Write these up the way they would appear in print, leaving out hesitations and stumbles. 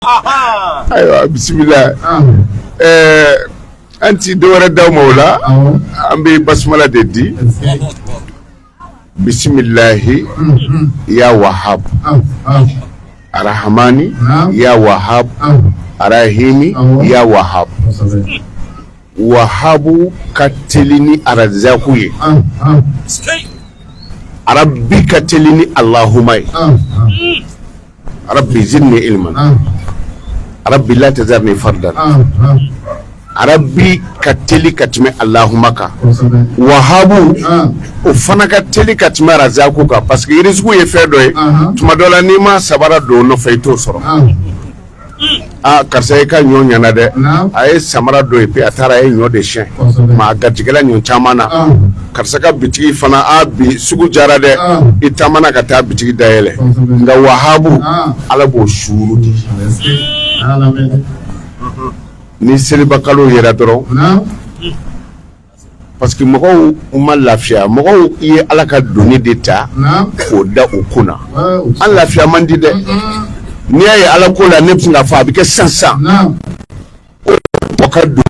Aywa bismillah. Anti dora da maula ambe basmala dedi. Bismillahi ya wahhab. Arrahmani ya wahhab. Arrahimi ya wahhab. Wahabu katelini arazakuye. Rabbi katelini Allahumma. Rabbi zidni ilman. Rabbi la tazarni fardan. Rabbi kateli katme Allahumma ka. Wahabu ufana kateli katme razakuka parce que rizqu ye fedo e tumadola nima sabara do no feito soro. Karsa ka nyonya na de ay samara do e pe atara e nyo de chien ma gatigela nyon chamana karsa ka bitigi fana abi sugu jara de itamana ka ta bitigi dayele nga wahabu alabo shuru di ni seliba kalo yera doro parce que mogo uma lafia mogo ye alaka doni deta ko da okuna an lafia mandi de ni ay ala ko la neps nga fa bi ke sansa o ka do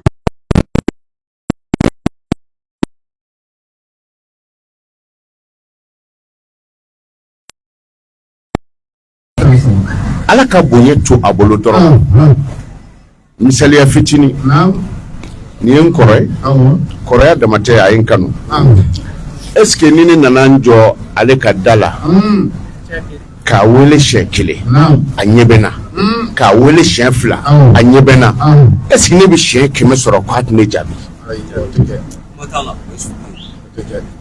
ala ka bonye to abolo doro misali ya fitini ni en kore da mate ayin kanu est-ce que nini nananjo ale ka dala ka wele shekile anyebena ka wele shefla anyebena est-ce que ne bi sheke me soro kwat ne jabi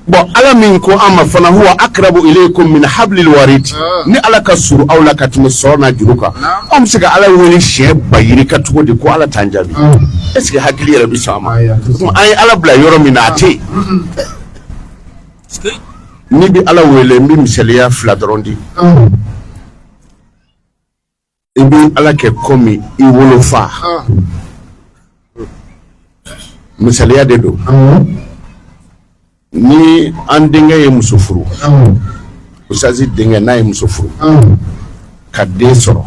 bon ala min ko amma fana huwa akrabu ilaykum min hablil warid ni ala kasuru aw la katmu sona juruka am siga ala woni she bayiri katugo de ko ala tanjabi est-ce que hakili ya rabbi sama ay ala bla yoro minati ni bi ala wele mbi misaliya fladrondi ibi ala ke komi I wolofa misaliya de do ni an dinga ye musufuru usazi dinga na ye musufuru ka den soro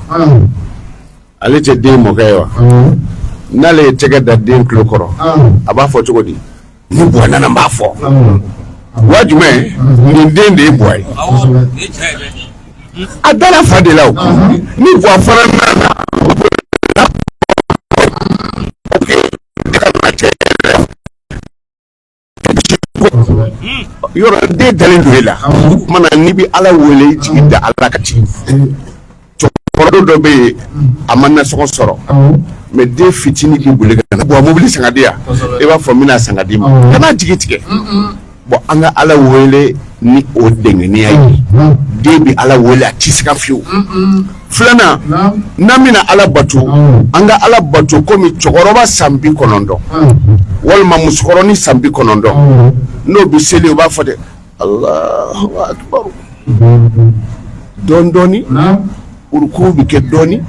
ale te den mo kaywa nale tege da den klokoro aba fo togodi ni bo nana mba fo wajume ni den de boy adala fadela ni bo afara nana yoro de dalil wela mana ni bi ala wele jigi da ala kati to porodo do be amanna soro me de fitini ki bulega na bo mobili sangadia e ba fo mina sangadi kana jigi tige bo anga ala wele ni o denge ni ayi de bi ala wele atisika fiu flana namina ala batu anga ala batu komi chogoroba sambi konondo walma muskoroni sambi konondo no bi seli ba fode Allahu akbar dondoni urku bi ke doni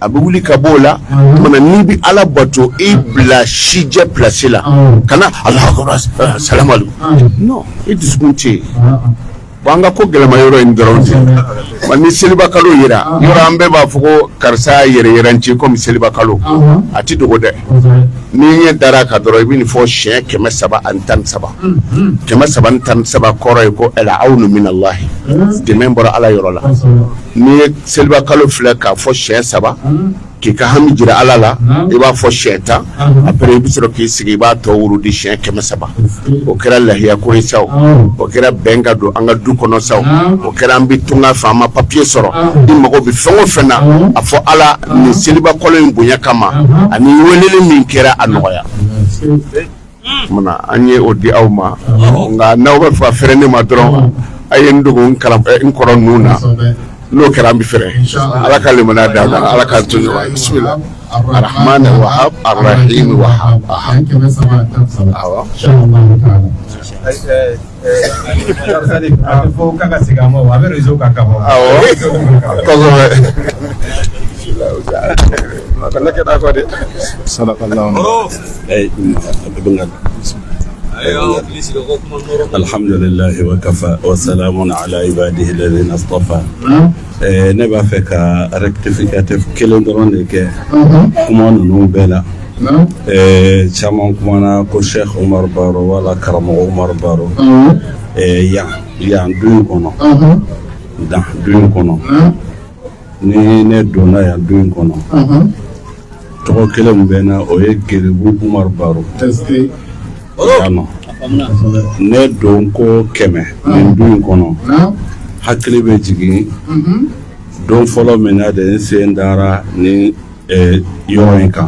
abuli kabola mana nibi ala bato ibla shije placela kana Allahu akbar salam alaikum no it is munti banga ko gelama yoro indronti mani seliba kalo yira yoro ambe ba fuko karsa yere yeranci ko mi seliba kalo ati dogo de ni ye dara ka doro ibini fo she kema saba antan saba kema saba antan saba koro ko el aunu min Allah de membro ala yoro la ni seliba kalo fleka fo she saba ki ka hami jira ala la e ba fo sheta après bisro ki sigi ba to wuru di she kema saba o kera lahiya ko isaw o kera benga do anga du kono saw o kera mbi tunga fama papier soro di mago bi fengo fena afo ala ni seliba kolo mbunya kama ani welele min kera anoya mana anye odi awma nga nawba fa ferene ma dron ayen dugo kalam en koron nuna no kera mbi fere ala kalimana da ala ka tunu bismillah الرحمن الوهاب الرحيم الوهاب alhamdulillah wa kafa wa salamun ala ibadihi alladhina istafa. Ne b'a fɛ ka rectificatif kelen dɔrɔn de kɛ kuma ninnu bɛɛ la. Caman kumana ko Sheikh Umar Baro wala karamɔgɔ Umar Baro yan du in kɔnɔ dan du in kɔnɔ ni ne donna yan du in kɔnɔ tɔgɔ kelen min bɛ na o ye Geribu Umar Baro yan nɔ ne don ko 100 nin du in kɔnɔ hakili bɛ jigin don fɔlɔ min na de n sen dara ni yɔrɔ in kan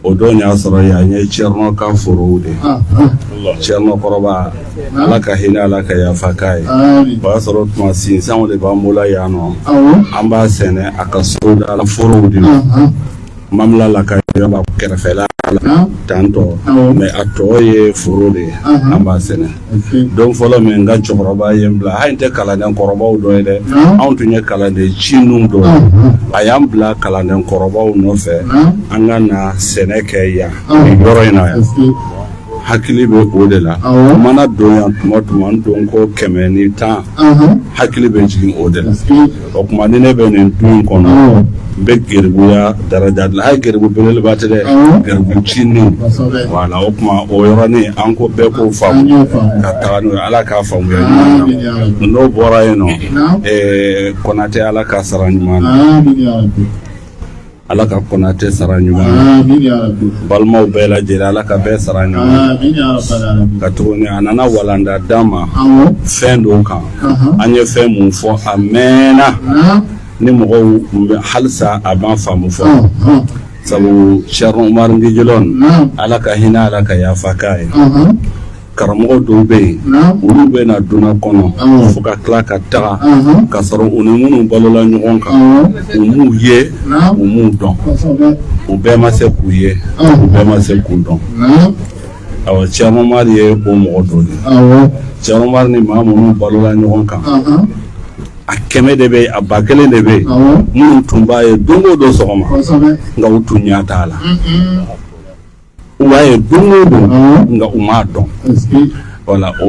o don y'a sɔrɔ yan ye Cerno ka forow de Cerno kɔrɔba ala ka hinɛ ala ka yafa k'a ye o y'a sɔrɔ tuma sinsanw de b'an bolo yan nɔ an b'a sɛnɛ a ka so da la forow de mamla la ka yaba kɛrɛfɛla tantɔ mais a tɔ ye foro de an b'a sɛnɛ don fɔlɔ min n ka cɛkɔrɔba ye n bila hali n tɛ kalanden kɔrɔbaw dɔ ye dɛ anw tun ye kalanden cinninw dɔ ye a y'an bila kalanden kɔrɔbaw nɔfɛ an ka na sɛnɛ kɛ yan nin yɔrɔ in na yan hakili bɛ o de la mana don yan tuma tuma n don ko 110 hakili bɛ jigin o de la o tuma ni ne bɛ nin du in kɔnɔ n bɛ geribuya daraja la hali geribu belebeleba tɛ dɛ geribu cinni wala o tuma o yɔrɔnin an ko bɛɛ k'o faamu ka taga n'o ye ala k'a faamuya ɲuman na n'o bɔra yen nɔ Konate ala ka sara ɲuman na ala ka Konate sara ɲuman na balimaw bɛɛ lajɛlen ala ka bɛɛ sara ɲuman na ka tuguni a nana walanda d'an ma fɛn dɔw kan an ye fɛn mun fɔ a mɛnna ni mɔgɔw halisa a b'an faamu fɔ sabu Cheikh Umar Ngijilon ala ka hinɛ ala ka yafa k'a ye karamɔgɔ dɔw bɛ yen olu bɛ na duna kɔnɔ fo ka tila ka taga ka sɔrɔ u ni minnu balola ɲɔgɔn kan u m'u ye u m'u dɔn u bɛɛ ma se k'u ye u bɛɛ ma se k'u dɔn awɔ Cheikh Umar ye o mɔgɔ dɔ de Cheikh Umar ni maa minnu balola ɲɔgɔn kan a 100 de bɛ a 1000 de bɛ minnu tun b'a ye don o don sɔgɔma nka u tun ɲɛ t'a la u b'a ye don o don nka u m'a dɔn wala o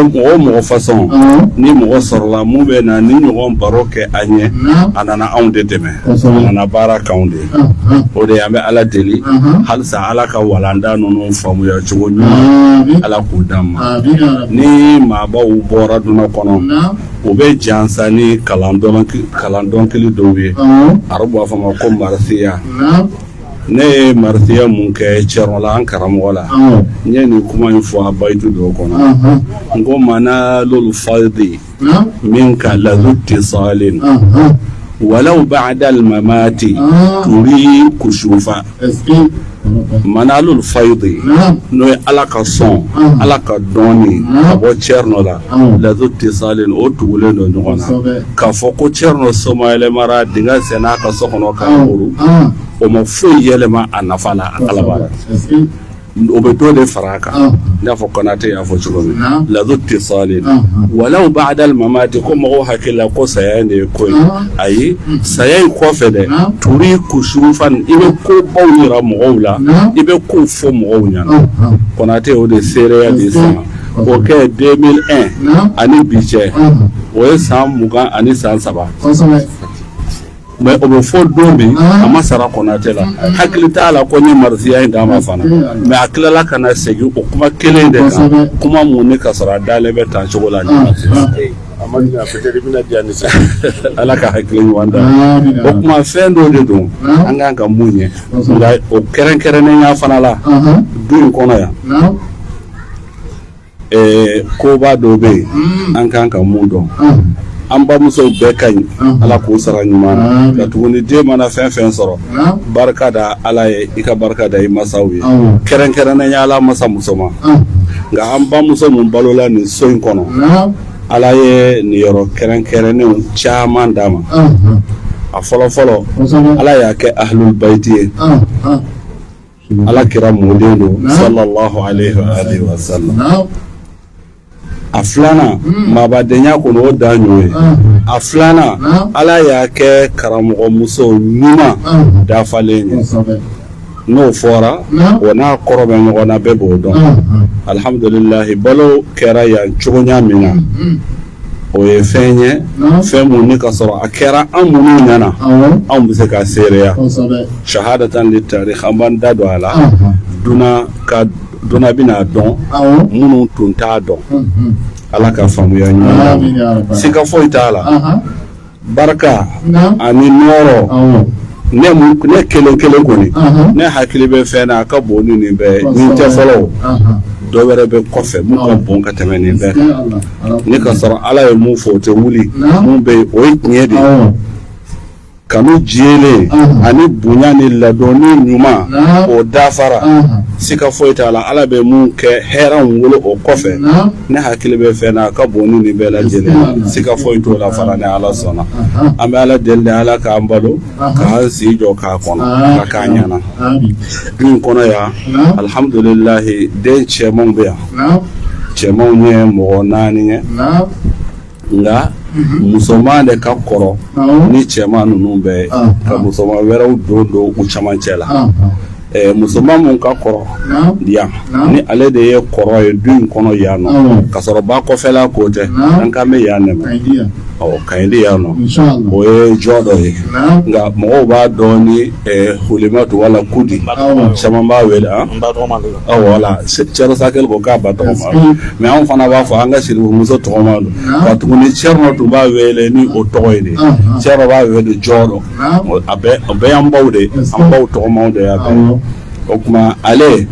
mɔgɔ fasɔn ni mɔgɔ sɔrɔla mun bɛ na ni ɲɔgɔn baro kɛ an ɲɛ a nana anw de dɛmɛ a nana baara k'anw de o de an bɛ ala deli halisa ala ka walanda ninnu faamuya cogo ɲuman ala k'u d'an ma ni maabaw bɔra duna kɔnɔ o bɛ jansa ni kalan dɔnkili dɔw ye arabu b'a fɔ ma ko marisiya ne ye marisiya mun kɛ Cerno la an karamɔgɔ la n ye nin kuma in fɔ a bayitu dɔw kɔnɔ n ko mana lolu faydi min ka lazu tisalin walaw ba'da al-mamati turi kushufa mana lolu faydi n'o ye ala ka sɔn ala ka dɔnni ka bɔ Cerno la lazu tisalin o tugulen dɔ ɲɔgɔn na k'a fɔ ko Cerno somayɛlɛmara dingɛ senna ka so kɔnɔ k'a koru o ma foyi yɛlɛma a nafa la a kalabara o bɛ dɔ de fara a kan i n'a fɔ Konate y'a fɔ cogo min lazu tisalin walaw ba'da al-mamati ko mɔgɔw hakili la ko saya in de ye ko ye ayi saya in kɔfɛ dɛ turi kusufan i bɛ ko baw yira mɔgɔw la i bɛ ko fɔ mɔgɔw ɲɛna Konate o de seereya de sama o kɛ 2001 ani bi cɛ o ye san 20 ani san 3 mais o bɛ fɔ don min a ma sara Konate la hakili t'a la ko n ye marisiya in d'a ma fana mais a tilala ka na segin o kuma kelen de kan kuma mun ni ka sɔrɔ a dalen bɛ tan cogo la ala ka hakili ɲuman da o kuma fɛn dɔw de don an kan ka mun ɲɛ nka o kɛrɛnkɛrɛnnenya fana la du in kɔnɔ yan koba dɔw bɛ yen an kan ka mun dɔn an bamusow bɛɛ ka ɲi ala k'o sara ɲuman na ka tuguni den mana fɛn fɛn sɔrɔ barika da ala ye i ka barika da i masaw ye kɛrɛnkɛrɛnnenya ala masa muso ma nka an bamuso mun balola nin so in kɔnɔ ala ye nin yɔrɔ kɛrɛnkɛrɛnnenw caman d'a ma a fɔlɔ ala y'a kɛ ahlul bayti ye ala kira mɔden don sallallahu alaihi wa sallam a filanan maabadenya kɔnɔ o dan y'o ye a filanan ala y'a kɛ karamɔgɔ muso ɲuman dafalen ye n'o fɔra o n'a kɔrɔ bɛ ɲɔgɔn na bɛɛ b'o dɔn alhamdulilahi balo kɛra yan cogoya min na o ye fɛn ye fɛn mun ni ka sɔrɔ a kɛra an minnu ɲɛna anw bɛ se ka seereya shahadatan li tarikh an b'an da don a la duna bɛna dɔn minnu tun t'a dɔn ala ka faamuya ɲuman siga foyi t'a la barika ani nɔɔrɔ ne kelen kɔni ne hakili bɛ fɛn na a ka bon ni nin bɛɛ nin tɛ fɔlɔ dɔ wɛrɛ bɛ kɔfɛ mun ka bon ka tɛmɛ nin bɛɛ kan ne ka sɔrɔ ala ye mun fɔ o tɛ wuli mun bɛ yen o ye tiɲɛ de ye kanu jiyelen ani bonya ni ladɔnni ɲuman o dafara siga foyi t'a la ala bɛ mun kɛ hɛrɛw wolo o kɔfɛ ne hakili bɛ fɛn na a ka bon ni nin bɛɛ lajɛlen siga foyi t'o la fara ni ala sɔnna an bɛ ala deli ala k'an balo k'an si jɔ k'a kɔnɔ ka k'an ɲɛna du in kɔnɔ yan alhamdulilahi den cɛmanw bɛ yan cɛmanw ye mɔgɔ 4 ye nga musoman de ka kɔrɔ ni cɛman ninnu bɛɛ ka musoman wɛrɛw don u camancɛ la musoman mun ka kɔrɔ yan ni ale de ye kɔrɔ ye du in kɔnɔ yan nɔ ka sɔrɔ ba kɔfɛla ko tɛ an kan bɛ yan nɛmɛ kaɲi di yan nɔ o ye jɔ dɔ ye nka mɔgɔw b'a dɔn ni hulimatu wala kudi caman b'a wele wala cɛrɔ sakɛli ko k'a ba tɔgɔma don mɛ anw fana b'a fɔ an ka siribumuso tɔgɔma don wa tuguni cɛrɔ tun b'a wele ni o tɔgɔ ye de cɛrɔ b'a wele jɔ dɔ a bɛɛ y'an baw de an baw tɔgɔmaw de y'a bɛɛ o tuma ale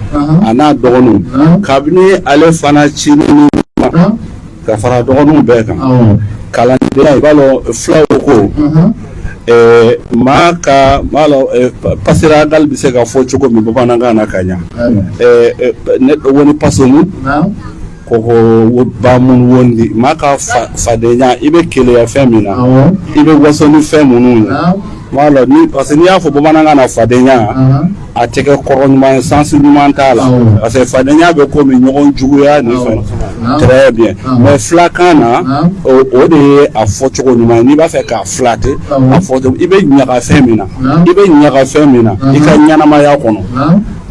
a n'a dɔgɔninw kabini ale fana cini ka fara dɔgɔninw bɛɛ kan kalandenya i b'a dɔn filaw ko maa pasira dal bɛ se ka fɔ cogo min bamanankan na ka ɲa ne woni pasonu koko ba mun wondi maa ka fadenya i bɛ keleya fɛn min na i bɛ waso ni fɛn minnu ye wala ni parce que n'i y'a fɔ bamanankan na fadenya a tɛ kɛ kɔrɔ ɲuman ye sansi ɲuman t'a la parce que fadenya bɛ komi ɲɔgɔn juguya ni fɛn très bien mais filakan na o de ye a fɔcogo ɲuman ye n'i b'a fɛ k'a filate a fɔ i bɛ ɲaga fɛn min na i ka ɲɛnamaya kɔnɔ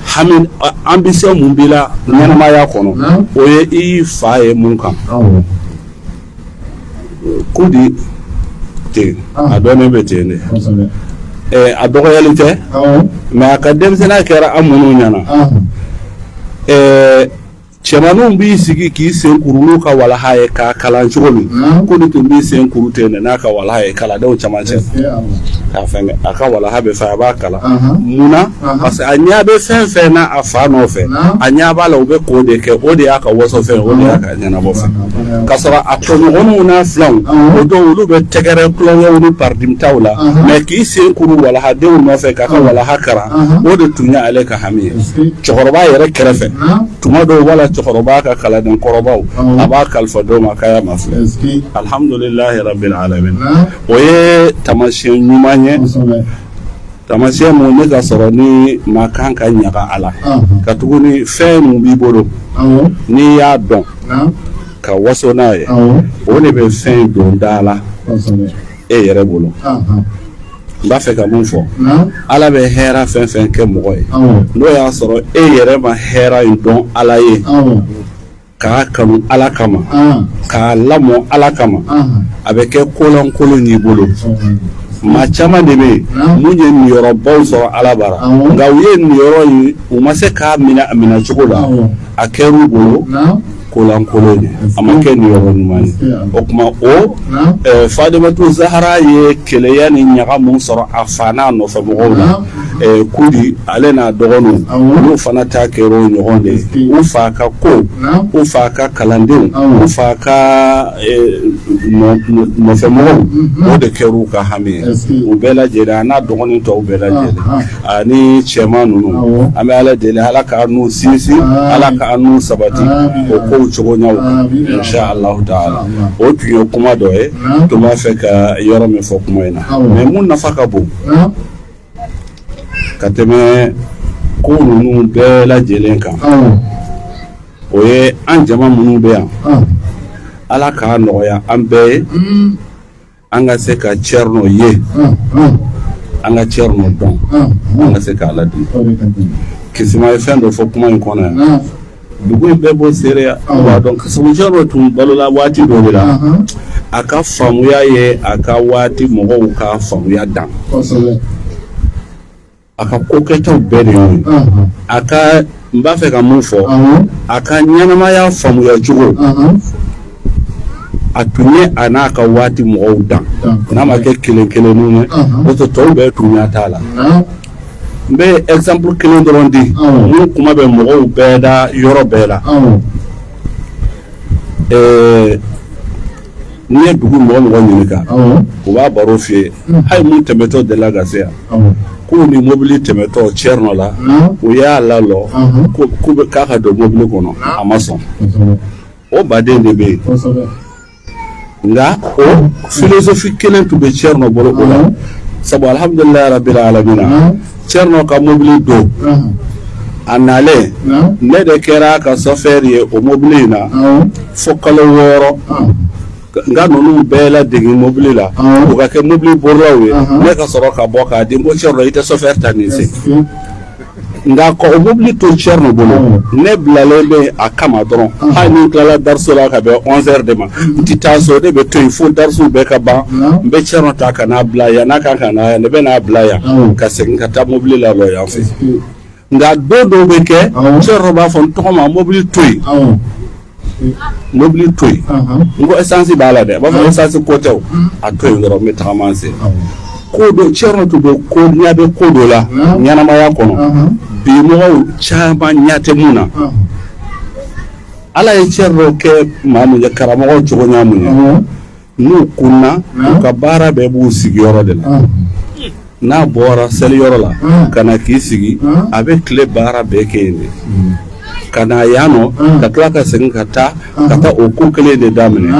hami ambition mun b'i la ɲɛnamaya kɔnɔ o ye i fa ye mun kan kudi ten a dɔnnen bɛ ten de a dɔgɔyali tɛ mais a ka denmisɛnniya kɛra an minnu ɲɛna cɛmanninw b'i sigi k'i sen kuru n'u ka walaha ye k'a kalan cogo min ko ni tun b'i sen kuru ten n'a ka walaha ye kalandenw camancɛ k'a fɛngɛ a ka walaha bɛ fɛ a b'a kalan munna parce que a ɲɛ bɛ fɛn fɛn na a fa nɔfɛ a ɲɛ b'a la u bɛ k'o de kɛ o de y'a ka waso fɛn o de y'a ka ɲɛnabɔ fɛn ka sɔrɔ a tɔɲɔgɔnw n'a filanw o dɔw olu bɛ tɛgɛrɛ kulonkɛw ni paridimitaw la mais k'i sen kuru walahadenw nɔfɛ k'a ka walaha karan o de tun ye ale ka hami ye cɛkɔrɔba yɛrɛ kɛrɛfɛ tuma dɔw wala cɛkɔrɔba ka kaladen kɔrɔbaw a b'a kalifa dɔw ma k'a y'a ma filɛ alhamdulilahi rabbil alamin o ye tamasiyɛn ɲuman ye tamasiyɛn mun ne ka sɔrɔ ni maa kan ka ɲaga a la ka tuguni fɛn mun b'i bolo n'i y'a dɔn ka waso n'a ye o de bɛ fɛn don da la e yɛrɛ bolo n b'a fɛ ka mun fɔ ala bɛ hɛrɛ fɛn fɛn kɛ mɔgɔ ye n'o y'a sɔrɔ e yɛrɛ ma hɛrɛ in dɔn ala ye k'a kanu ala kama k'a lamɔ ala kama a bɛ kɛ kolonkolon y'i bolo maa caman de bɛ yen mun ye niyɔrɔbaw sɔrɔ ala bara nka u ye niyɔrɔ in u ma se k'a minɛ a minɛ cogo la a kɛr'u bolo kolankolon ye a ma kɛ niyɔrɔ ɲuman ye o tuma o Fadimatu Zahara ye keleya ni ɲaga mun sɔrɔ a fa n'a nɔfɛ mɔgɔw la kudi ale n'a dɔgɔninw olu fana ta kɛra o ɲɔgɔn de ye u fa ka ko u fa ka kalandenw u fa ka nɔfɛmɔgɔw o de kɛra u ka hami ye u bɛɛ lajɛlen a n'a dɔgɔnin tɔw bɛɛ lajɛlen ani cɛman ninnu an bɛ ala deli ala k'a n'u sinsin ala k'a n'u sabati o kow cogo ɲaw kan insha allahu taala o tun ye kuma dɔ ye tun b'a fɛ ka yɔrɔ min fɔ kuma in na mais mun nafa ka bon ka tɛmɛ ko ninnu bɛɛ lajɛlen kan o ye an jama minnu bɛ yan ala k'a nɔgɔya an bɛɛ ye an ka se ka cɛrno ye an ka Cerno dɔn an ka se k'a ladon Kisima ye fɛn dɔ fɔ kuma in kɔnɔ yan dugu in bɛɛ bɔ seereya o b'a dɔn Kasamu Cerno tun balola waati dɔ de la a ka faamuya ye a ka waati mɔgɔw ka faamuya dan a ka kokɛtaw bɛɛ de ye a ka n b'a fɛ ka mun fɔ a ka ɲɛnamaya faamuya cogo a tun ye a n'a ka waati mɔgɔw dan n'a ma kɛ kelen kelenninw ye o to tɔw bɛɛ tun ɲɛ t'a la n bɛ exemple kelen dɔrɔn di mun kuma bɛ mɔgɔw bɛɛ da yɔrɔ bɛɛ la n'i ye dugu mɔgɔ ɲininka u b'a baro f'i ye hali mun tɛmɛtɔ delila ka se yan k'u ni mobili tɛmɛtɔ Cerno la u y'a lalɔ k'a ka don mobili kɔnɔ a ma sɔn o baden de bɛ yen nka o philosophie kelen tun bɛ Cerno bolo o la sabu alhamdulilayi rabbil alamina Cerno ka mobili don a nalen ne de kɛra ka chauffeur ye o mobili in na fo kalo 6 nga ninnu bɛɛ la degin mobili la u ka kɛ mobili borilaw ye ne ka sɔrɔ ka bɔ k'a di n ko Cerno i tɛ chauffeur ta nin se nka ka o mobili to Cerno bolo ne bilalen bɛ a kama dɔrɔn hali ni n tilala dariso la ka bɛn 11h de ma n tɛ taa so ne bɛ to yen fo dariso bɛɛ ka ban n bɛ Cerno ta ka n'a bila yan n'a kan ka na yan ne bɛ n'a bila yan ka segin ka taa mobili la lɔ yan fɛ nka don dɔw bɛ kɛ Cerno b'a fɔ n tɔgɔ ma mobili to yen mobili to yen n ko essence b'a la dɛ a b'a fɔ essence ko tɛ o a to yen dɔrɔn n bɛ tagama n sen ko dɔ Cerno tun bɛ ko ɲɛ bɛ ko dɔ la ɲɛnamaya kɔnɔ bi mɔgɔw caman ɲɛ tɛ mun na Ala ye Cerno kɛ maa min ye karamɔgɔ cogo ɲɛ mun ye n'u kunna u ka baara bɛɛ b'u sigiyɔrɔ de la n'a bɔra seliyɔrɔ la ka na k'i sigi a bɛ tile baara bɛɛ kɛ yen de ka na yan nɔ ka tila ka segin ka taa o ko kelen de daminɛ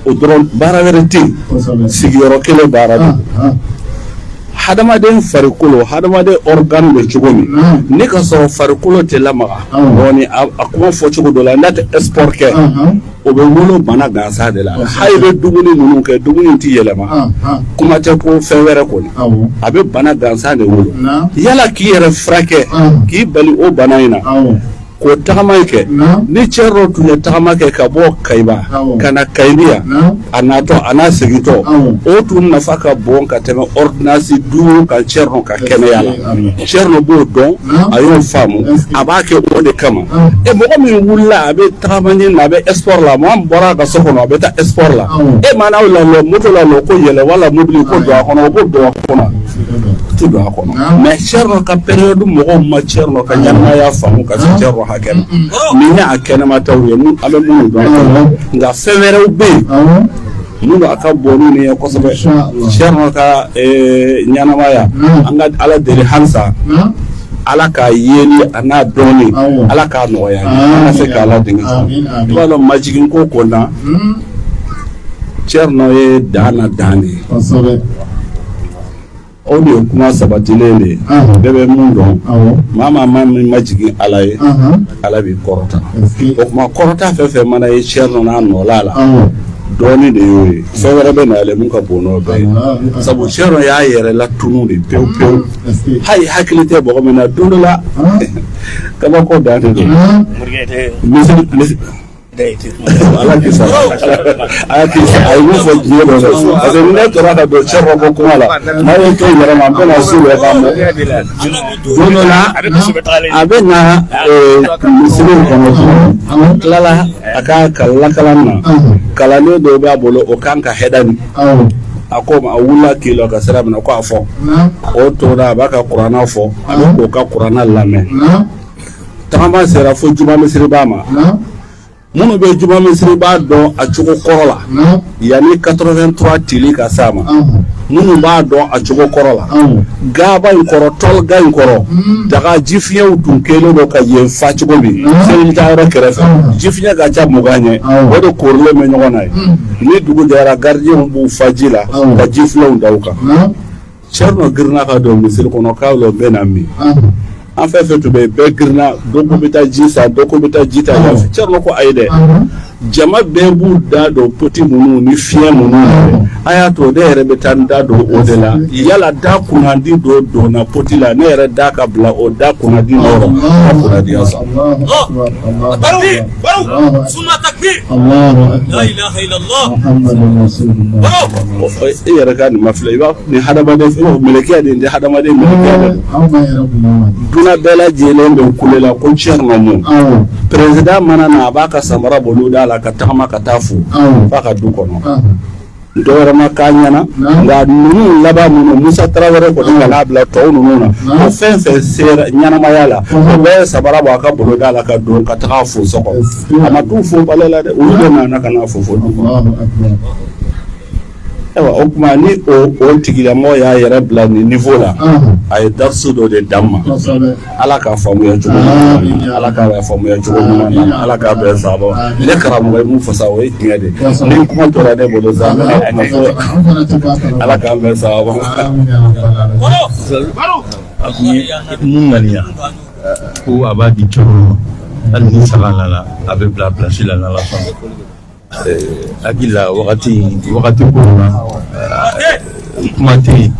o dɔrɔn baara wɛrɛ tɛ yen sigiyɔrɔ kelen baara de hadamaden farikolo hadamaden organe bɛ cogo min ne ka sɔrɔ farikolo tɛ lamaga dɔɔni a kuma fɔ cogo dɔ la n'a tɛ sport kɛ o bɛ wolo bana gansan de la hali bɛ dumuni ninnu kɛ dumuni tɛ yɛlɛma kuma tɛ ko fɛn wɛrɛ kɔni a bɛ bana gansan de wolo yala k'i yɛrɛ furakɛ k'i bali o bana in na ko tagama kɛ ni Cerno tun ye tagama kɛ ka bɔ Kayiba ka na Kayibiya a natɔ a n'a segintɔ o tun nafa ka bon ka tɛmɛ ordonnance 5 kan Cerno ka kɛnɛya la Cerno b'o dɔn a y'o faamu a b'a kɛ o de kama mɔgɔ min wulila a bɛ tagama ɲini na a bɛ sport la maa min bɔra a ka so kɔnɔ a bɛ taa sport la ma n'aw lalɔ moto la ko yɛlɛ wala mobili ko don a kɔnɔ o ko don a kɔnɔ tu don a kɔnɔ mais Cerno ka période mɔgɔw ma Cerno ka ɲɛnamaya faamu ka se Cerno hakɛ ma ni ne a kɛnɛma taw ye mun a bɛ minnu dɔn nka fɛn wɛrɛw bɛ yen minnu a ka bon n'u ye kosɛbɛ Cerno ka ɲɛnamaya an ka Ala deli halisa Ala k'a yeli a n'a dɔɔni Ala k'a nɔgɔya an ka se k'a ladege i b'a dɔn majigin ko ko na Cerno ye dan na dan de ye o de ye kuma sabatilen de ye bɛɛ bɛ mun dɔn maa min ma jigin Ala ye Ala b'i kɔrɔta o kuma kɔrɔta fɛn fɛn mana ye Cerno n'a nɔla la dɔɔni de y'o ye fɛn wɛrɛ bɛ n'ale mun ka bon n'o bɛɛ ye sabu Cerno y'a yɛrɛ la tunu de pewu pewu hali hakili tɛ mɔgɔ min na don dɔ la kabako dan de don Ala kisa a ye mun fɔ diɲɛ dɔ la parce que ne tora ka don Cerno ko kuma la n'a ye to yɛrɛ ma n bɛna su bɛɛ k'a mɛn don dɔ la a bɛ na misiriw kɔnɔ tilala a ka kalan na kalanden dɔw b'a bolo o kan ka hɛdani a ko ma a wulila k'i lɔ ka sira minɛ ko a fɔ o tora a b'a ka kuranna fɔ a bɛ k'o ka kuranna lamɛn tagama sera fo juma misiri b'a ma minnu bɛ juma misiri b'a dɔn a cogo kɔrɔ la yanni 83 tili ka s'a ma minnu b'a dɔn a cogo kɔrɔ la gaba in kɔrɔ tɔlga in kɔrɔ daga jifiɲɛw tun kelen don ka yen fa cogo min seli taa yɔrɔ kɛrɛfɛ jifiɲɛ ka ca mugan ɲɛ o de korilen bɛ ɲɔgɔn na ye ni dugu jɛra gardien b'u fa ji la ka jifiɲɛw da u kan Cerno girinna ka don misiri kɔnɔ k'a lɔ bɛ na min an fɛn fɛn tun bɛ yen bɛɛ girinna dɔ ko bɛ taa ji san dɔ ko bɛ taa ji ta yan Cerno ko ayi dɛ jama bɛɛ b'u da don poti minnu ni fiɲɛ minnu a y'a to ne yɛrɛ bɛ taa n da don o de la yala da kunnadi dɔ donna poti la ne yɛrɛ da ka bila o da kunnadi dɔ ka kunnadiya sa. E yɛrɛ ka nin ma filɛ i b'a ni hadamaden mɛlɛkɛ de tɛ hadamaden mɛlɛkɛ de duna bɛɛ lajɛlen bɛ kule la ko tiɲɛ ma mun président mana na a b'a ka samara bolo da la ka tagama ka taa fo f'a ka du kɔnɔ dɔwɛrɛ ma k'a ɲɛna nka ninnu laban minnu Musa Tarawele kɔni ka n'a bila tɔw ninnu na ko fɛn fɛn sera ɲɛnamaya la o bɛɛ ye samara bɔ a ka bolo da la ka don ka taga fo so kɔnɔ a ma t'u fo palais la dɛ olu de nana ka n'a fo du kɔnɔ. O kuma ni o tigilamɔgɔ y'a yɛrɛ bila ni niveau la a ye darisu dɔ de d'an ma Ala k'a faamuya cogo ɲuman na Ala k'a faamuya cogo ɲuman na Ala k'a bɛn sababa ne karamɔgɔ ye mun fɔ sa o ye tiɲɛ de ni kuma tora ne bolo sa Ala k'a bɛn sababa. Mun ŋaniya ko a b'a di cɛw ma hali ni saga nana a bɛ bila place la n'Ala sɔnna. Hakili la wagati kɔnɔna kuma tɛ yen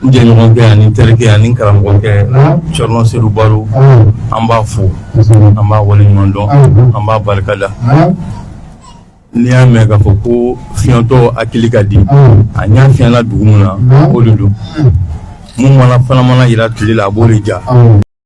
n jɛɲɔgɔnkɛ ani n terikɛ ani n karamɔgɔkɛ Cɔrɔnɔ Seydou Baro an b'a fo an b'a waleɲuman dɔn an b'a barikada n'i y'a mɛn k'a fɔ ko fiɲɛtɔ hakili ka di a ɲɛ fiɲɛna dugu min na o de don mun fana mana yira tile la a b'o de ja